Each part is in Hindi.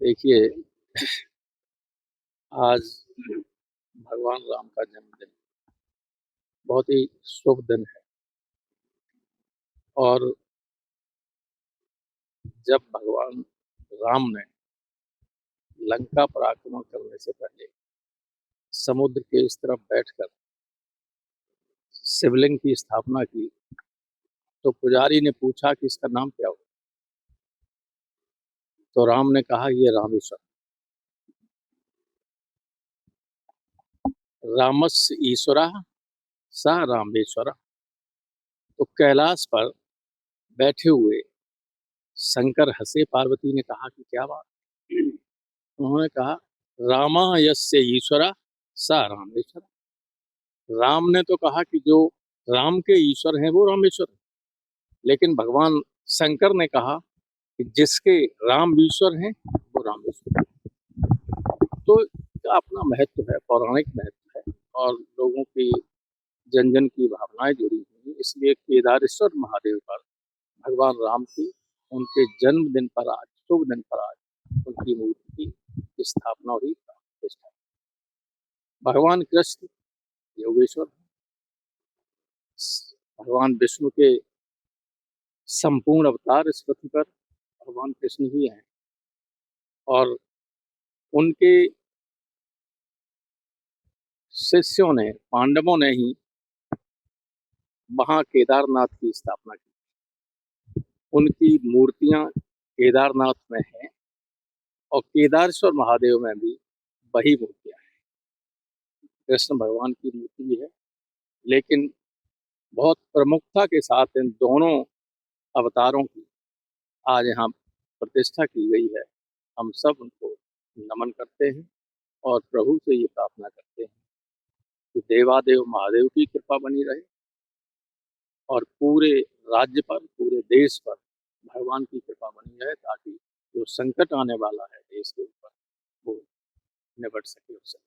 देखिए, आज भगवान राम का जन्मदिन बहुत ही शुभ दिन है। और जब भगवान राम ने लंका पर आक्रमण करने से पहले समुद्र के इस तरफ बैठकर शिवलिंग की स्थापना की, तो पुजारी ने पूछा कि इसका नाम क्या हो। तो राम ने कहा, ये रामेश्वर। रामस्य ईश्वरः स रामेश्वर। तो कैलाश पर बैठे हुए शंकर हंसे। पार्वती ने कहा कि क्या बात। उन्होंने कहा, रामा यस्य ईश्वरा स रामेश्वर। राम ने तो कहा कि जो राम के ईश्वर हैं वो रामेश्वर हैं, लेकिन भगवान शंकर ने कहा कि जिसके राम ईश्वर हैं वो रामेश्वर है। तो इसका अपना महत्व है, पौराणिक महत्व है, और लोगों की जन जन की भावनाएं जुड़ी हुई हैं। इसलिए केदारेश्वर महादेव पर भगवान राम की उनके जन्मदिन पर आज, शुभ दिन पर आज उनकी मूर्ति की स्थापना हुई, प्रतिष्ठा। भगवान कृष्ण योगेश्वर, भगवान विष्णु के संपूर्ण अवतार इस पृथ्वी पर भगवान कृष्ण ही हैं। और उनके शिष्यों ने, पांडवों ने ही वहां केदारनाथ की स्थापना की। उनकी मूर्तियां केदारनाथ में हैं, और केदारेश्वर महादेव में भी वही मूर्तियां हैं। कृष्ण भगवान की मूर्ति भी है, लेकिन बहुत प्रमुखता के साथ इन दोनों अवतारों की आज यहाँ प्रतिष्ठा की गई है। हम सब उनको नमन करते हैं और प्रभु से ये प्रार्थना करते हैं कि देवादेव महादेव की कृपा बनी रहे, और पूरे राज्य पर, पूरे देश पर भगवान की कृपा बनी रहे, ताकि जो संकट आने वाला है देश के ऊपर वो निपट सके उससे।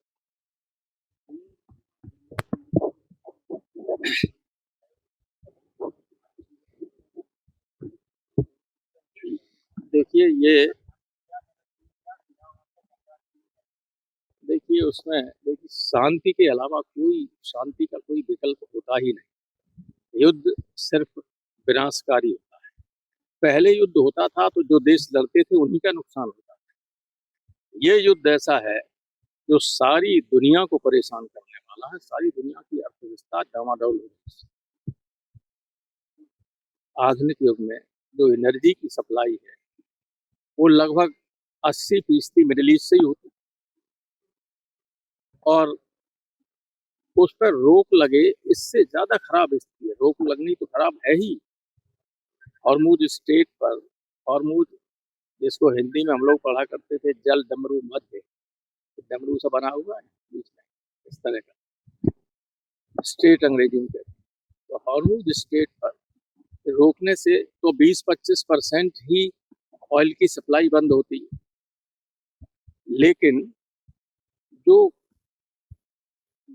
देखिए ये देखिए उसमें देखिए, शांति के अलावा शांति का कोई विकल्प होता ही नहीं। युद्ध सिर्फ विनाशकारी होता है। पहले युद्ध होता था तो जो देश लड़ते थे उन्हीं का नुकसान होता था। ये युद्ध ऐसा है जो सारी दुनिया को परेशान करने वाला है। सारी दुनिया की अर्थव्यवस्था डामाडोल हो गई। आधुनिक युग में जो एनर्जी की सप्लाई है वो लगभग 80% मिडिल ईस्ट से ही होती है, और उस पर रोक लगे इससे ज्यादा खराब स्थिति है। रोक लगनी तो खराब है ही। हॉर्मुज स्टेट पर, हॉर्मुज जिसको हिंदी में हम लोग पढ़ा करते थे जल डमरू मध्य, डमरू से बना हुआ है बीच में, इस तरह का स्टेट अंग्रेजी में कहते हैं। तो हॉर्मुज स्टेट पर रोकने से तो 20-25% ही ऑयल की सप्लाई बंद होती है, लेकिन जो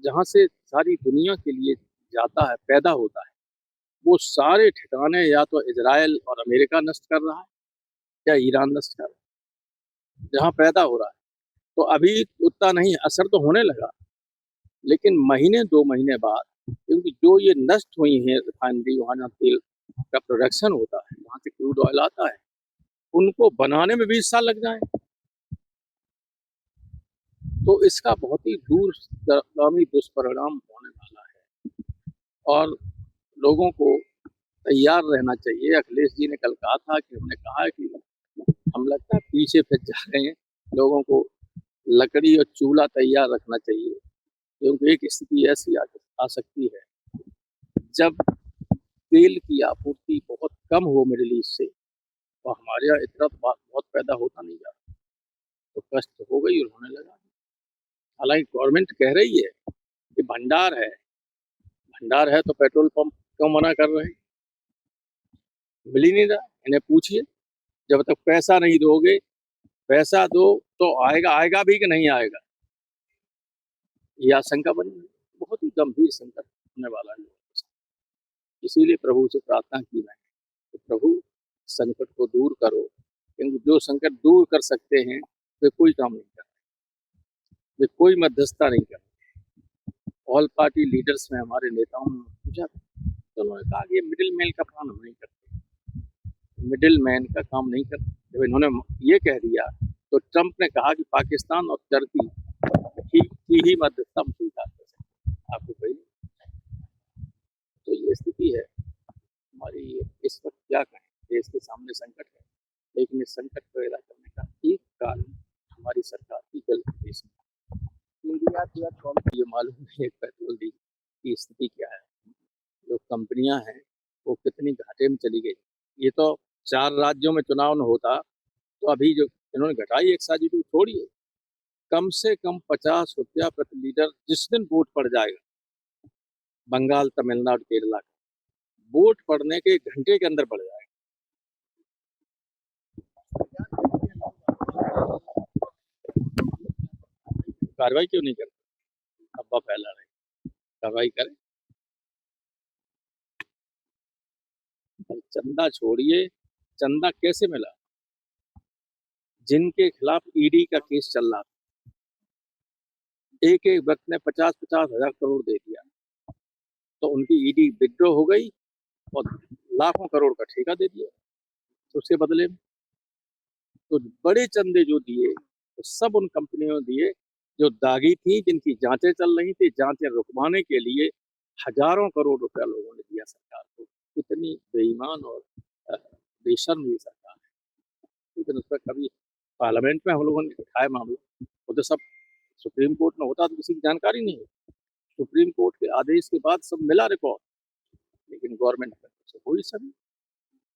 जहां से सारी दुनिया के लिए जाता है, पैदा होता है, वो सारे ठिकाने या तो इजराइल और अमेरिका नष्ट कर रहा है या ईरान नष्ट कर रहा है, जहां पैदा हो रहा है। तो अभी उतना नहीं, असर तो होने लगा, लेकिन महीने 2 महीने बाद, क्योंकि जो ये नष्ट हुई है रिफाइनरी, वहाँ जहाँ तेल का प्रोडक्शन होता है, वहाँ से क्रूड ऑयल आता है, उनको बनाने में 20 साल लग जाए, तो इसका बहुत ही दूरगामी दुष्परिणाम होने वाला है। और लोगों को तैयार रहना चाहिए। अखिलेश जी ने कल कहा था कि, हमने कहा है कि हम लगता है पीछे फिर जा रहे हैं। लोगों को लकड़ी और चूल्हा तैयार रखना चाहिए, क्योंकि एक स्थिति ऐसी आ सकती है जब तेल की आपूर्ति बहुत कम हो मिडिल ईस्ट से, तो हमारे यहाँ इतना बहुत पैदा होता नहीं जाता, तो कष्ट हो गई और होने लगा। हालांकि गवर्नमेंट कह रही है कि भंडार है, भंडार है, तो पेट्रोल पंप क्यों मना कर रहे हैं? मिल ही नहीं रहा। इन्हें पूछिए, जब तक पैसा नहीं दोगे, पैसा दो तो आएगा, आएगा भी कि नहीं आएगा, ये आशंका बनी है। बहुत ही गंभीर संकट होने वाला है लोगों के साथ। इसीलिए प्रभु से प्रार्थना की मैंने कि प्रभु संकट को दूर करो, क्योंकि जो संकट दूर कर सकते हैं वे कोई काम नहीं कर रहे, वे कोई मध्यस्थता नहीं कर रहे। ऑल पार्टी लीडर्स में हमारे नेताओं ने पूछा तो उन्होंने कहा कि ये मिडिल मैन का काम हम नहीं करते, मिडिल मैन का काम नहीं करते। जब इन्होंने ये कह दिया तो ट्रंप ने कहा कि पाकिस्तान और टर्की की ही मध्यस्थता हम स्वीकार कर सकते। आपको कही तो ये स्थिति है हमारी। इस वक्त क्या कहें, देश के सामने संकट है, लेकिन इस संकट को पैदा करने का एक कारण हमारी सरकार की गलती है। इंडिया ये मालूम नहीं है पेट्रोल डीजल की स्थिति क्या है, जो कंपनियां हैं वो कितनी घाटे में चली गई। ये तो 4 राज्यों में चुनाव न होता तो अभी जो इन्होंने घटाई एक्साइज ड्यूटी छोड़िए, कम से कम 50 रुपया प्रति लीटर जिस दिन वोट पड़ जाएगा, बंगाल, तमिलनाडु, केरला का वोट पड़ने के घंटे के अंदर पड़ जाएगा। कार्रवाई क्यों नहीं करते? अफवाह फैला रहे, कार्रवाई करें। चंदा छोड़िए, चंदा कैसे मिला? जिनके खिलाफ ईडी का केस चल रहा था, एक एक वक्त ने 50-50 हजार करोड़ दे दिया, तो उनकी ईडी विड्रॉ हो गई और लाखों करोड़ का ठेका दे दिया। तो उसके बदले में तो बड़े चंदे जो दिए तो सब उन कंपनियों दिए जो दागी थी, जिनकी जांचें चल रही थी। जांचें रुकवाने के लिए हजारों करोड़ रुपया लोगों ने दिया सरकार को। इतनी बेईमान और बेशर्म ये सरकार है। लेकिन उस पर कभी पार्लियामेंट में हम लोगों ने उठाया मामला, वो तो सब सुप्रीम कोर्ट में होता तो किसी की जानकारी नहीं होती। सुप्रीम कोर्ट के आदेश के बाद सब मिला रिकॉर्ड, लेकिन गवर्नमेंट कोई सब